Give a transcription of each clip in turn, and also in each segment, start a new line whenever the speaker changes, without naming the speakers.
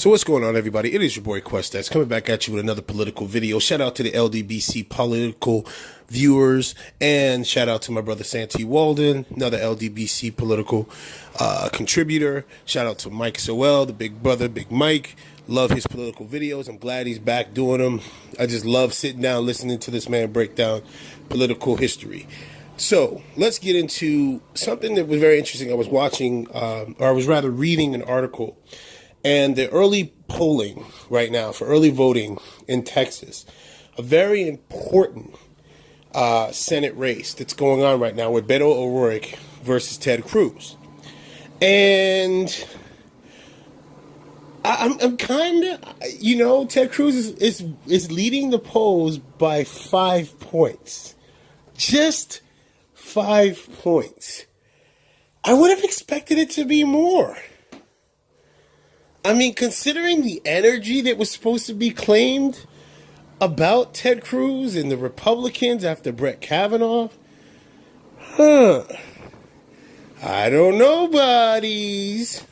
So what's going on, everybody? It is your boy Questex coming back at you with another political video. Shout out to the LDBC political viewers, and shout out to my brother Santee Walden, another LDBC political contributor. Shout out to Mike Sowell, the big brother, Big Mike. Love his political videos. I'm glad he's back doing them. I just love sitting down listening to this man break down political history. So let's get into something that was very interesting. I was watching, or I was rather reading an article. And the early polling right now for early voting in Texas, a very important Senate race that's going on right now with Beto O'Rourke versus Ted Cruz. And I'm kind of, Ted Cruz is leading the polls by 5 points. Just 5 points. I would have expected it to be more. I mean, considering the energy that was supposed to be claimed about Ted Cruz and the Republicans after Brett Kavanaugh, I don't know, buddies.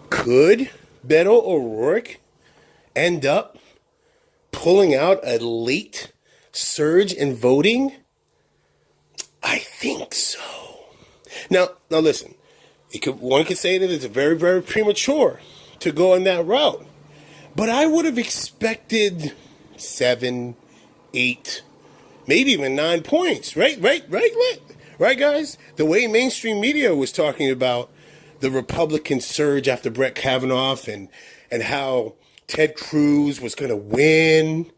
Could Beto O'Rourke end up pulling out a late surge in voting? I think so. Now listen. One could say that it's very, very premature to go in that route. But I would have expected 7, 8, maybe even 9 points. Right, guys? The way mainstream media was talking about the Republican surge after Brett Kavanaugh and how Ted Cruz was going to win.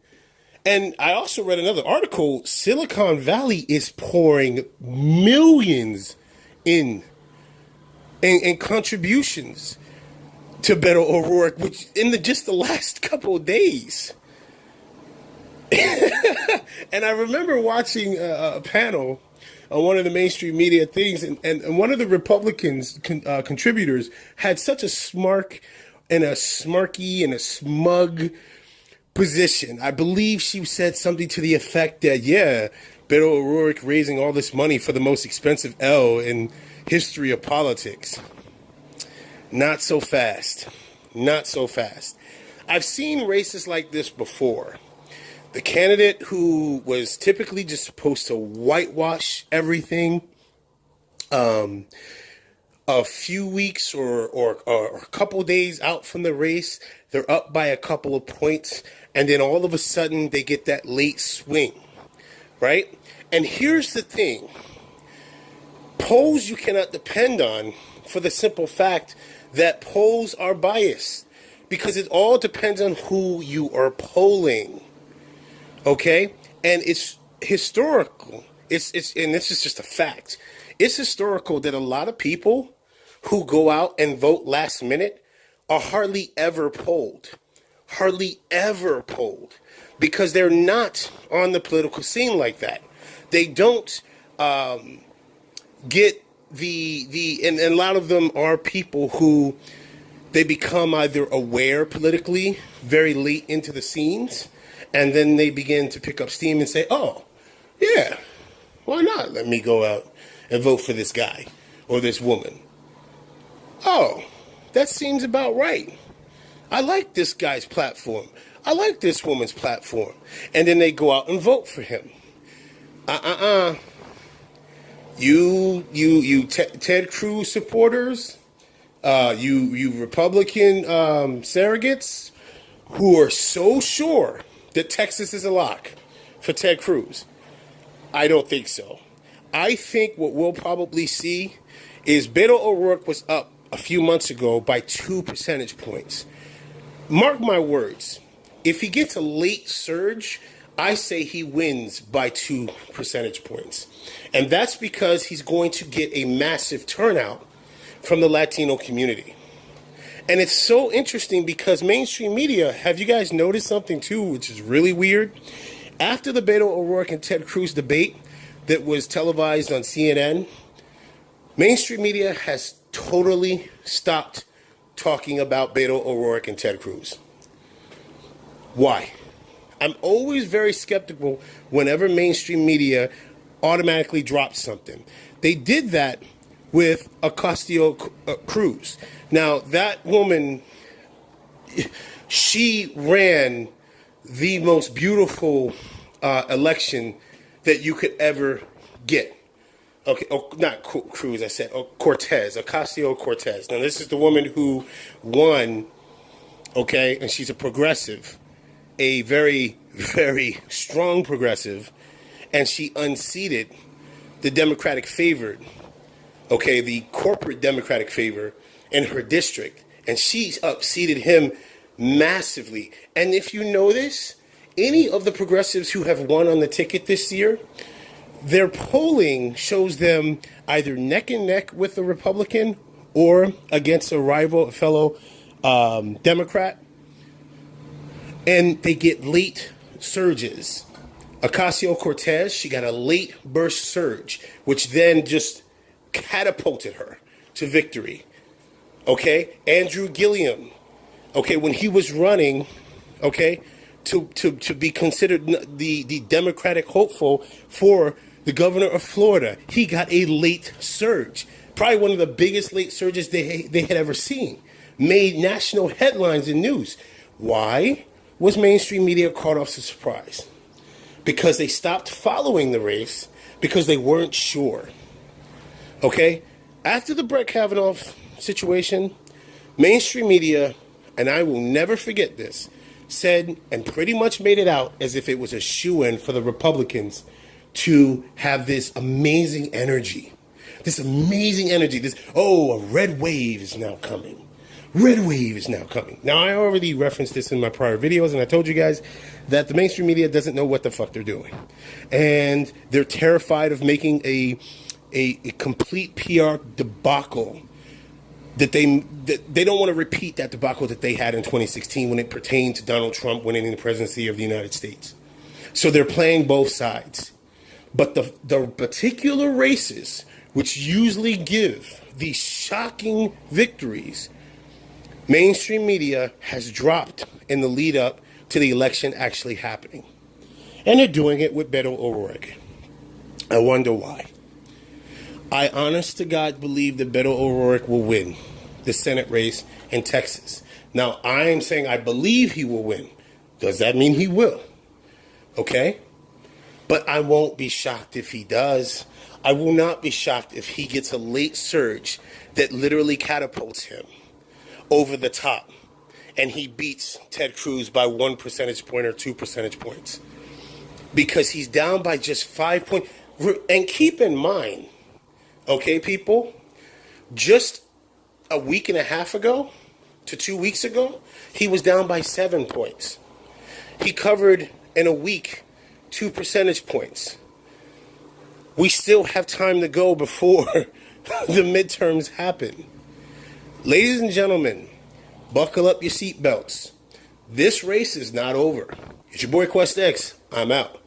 And I also read another article. Silicon Valley is pouring millions in contributions to Beto O'Rourke, which in just the last couple of days. And I remember watching a panel on one of the mainstream media things, and one of the Republicans contributors had such a smirky and a smug position. I believe she said something to the effect that, Beto O'Rourke raising all this money for the most expensive L in history of politics. Not so fast. Not so fast. I've seen races like this before. The candidate who was typically just supposed to whitewash everything, a few weeks or a couple days out from the race, they're up by a couple of points, and then all of a sudden they get that late swing, right? And here's the thing. Polls you cannot depend on for the simple fact that polls are biased, because it all depends on who you are polling. Okay? And it's historical. And this is just a fact. It's historical that a lot of people who go out and vote last minute are hardly ever polled. Hardly ever polled. Because they're not on the political scene like that. They don't get and a lot of them are people who they become either aware politically very late into the scenes, and then they begin to pick up steam and say, oh, yeah, why not? Let me go out and vote for this guy or this woman. Oh, that seems about right. I like this guy's platform. I like this woman's platform. And then they go out and vote for him. You Ted Cruz supporters, you Republican surrogates who are so sure that Texas is a lock for Ted Cruz. I don't think so. I think what we'll probably see is Beto O'Rourke was up a few months ago by 2 percentage points. Mark my words. If he gets a late surge, I say he wins by 2 percentage points. And that's because he's going to get a massive turnout from the Latino community. And it's so interesting because mainstream media, have you guys noticed something too, which is really weird? After the Beto O'Rourke and Ted Cruz debate that was televised on CNN, mainstream media has totally stopped talking about Beto O'Rourke and Ted Cruz. Why? I'm always very skeptical whenever mainstream media automatically drops something. They did that with Cruz. Now, that woman she ran the most beautiful election that you could ever get. Okay, oh, not Cruz, I said Cortez, Ocasio-Cortez. Now, this is the woman who won, okay, and she's a progressive, a very, very strong progressive, and she unseated the Democratic favored, okay, the corporate Democratic favor in her district, and she's upseated him massively. And if you notice, any of the progressives who have won on the ticket this year, their polling shows them either neck and neck with the Republican or against a rival, a fellow Democrat, and they get late surges. Ocasio-Cortez, she got a late burst surge, which then just catapulted her to victory. Okay? Andrew Gilliam, okay, when he was running, okay, to be considered the Democratic hopeful for the governor of Florida, he got a late surge. Probably one of the biggest late surges they had ever seen. Made national headlines and news. Why was mainstream media caught off surprise? Because they stopped following the race because they weren't sure. Okay? After the Brett Kavanaugh situation, mainstream media, and I will never forget this, said and pretty much made it out as if it was a shoo-in for the Republicans to have this amazing energy. This amazing energy. This, oh, a red wave is now coming. Red wave is now coming. Now, I already referenced this in my prior videos, and I told you guys that the mainstream media doesn't know what the fuck they're doing. And they're terrified of making a complete PR debacle that they don't want to repeat that debacle that they had in 2016 when it pertained to Donald Trump winning the presidency of the United States. So they're playing both sides. But the particular races which usually give these shocking victories, mainstream media has dropped in the lead up to the election actually happening. And they're doing it with Beto O'Rourke. I wonder why. I honest to God believe that Beto O'Rourke will win the Senate race in Texas. Now, I am saying I believe he will win. Does that mean he will? Okay? But I won't be shocked if he does. I will not be shocked if he gets a late surge that literally catapults him over the top and he beats Ted Cruz by 1 percentage point or 2 percentage points. Because he's down by just 5 points. And keep in mind, okay, people, just a week and a half ago to 2 weeks ago, he was down by 7 points. He covered in a week 2 percentage points. We still have time to go before the midterms happen. Ladies and gentlemen, buckle up your seatbelts. This race is not over. It's your boy Quest X. I'm out.